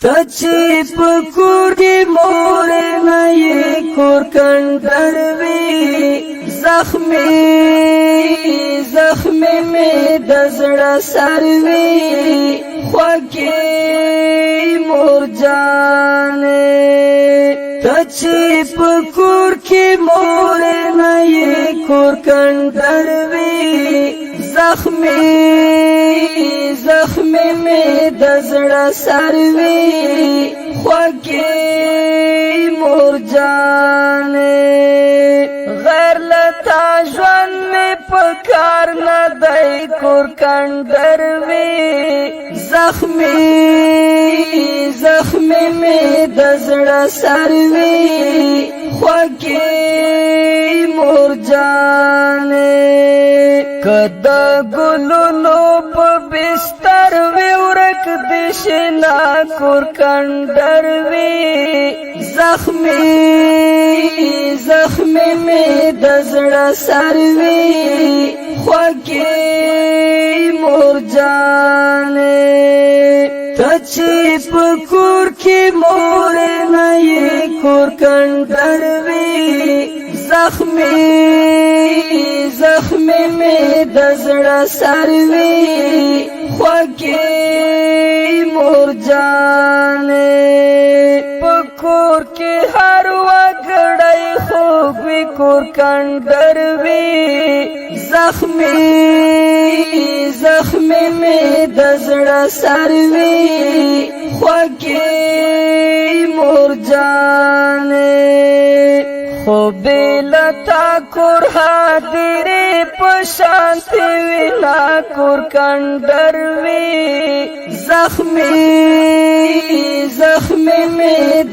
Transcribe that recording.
تچی پکور کی مور نئی کور کندروی زخمی میں دزڑا سروی خوکی مور جانے تچی پکور کی مور نئی کور کندروی زخمی میں دزڑا سروی خوکی مور جانے غیر لتا جوان میں پکار ندائی کور کندروی زخمی میں دزڑا سروی خوکی مور جانے کدا گلونو پا بستر وی ورک دشنا کور کندروی زخمی میں دزڑا سروی خوکی مور جانے تچی پکور کی مور نئی کور کندروی زخمی میں دزڑا سروی خوکی مور جانے پکور کی ہر وگڑائی خوبی کور کندروی زخمی میں دزڑا سروی خوکی مور جانے خوبی لتا کور حاضری پشانتی وینا کور کندروی زخمی میں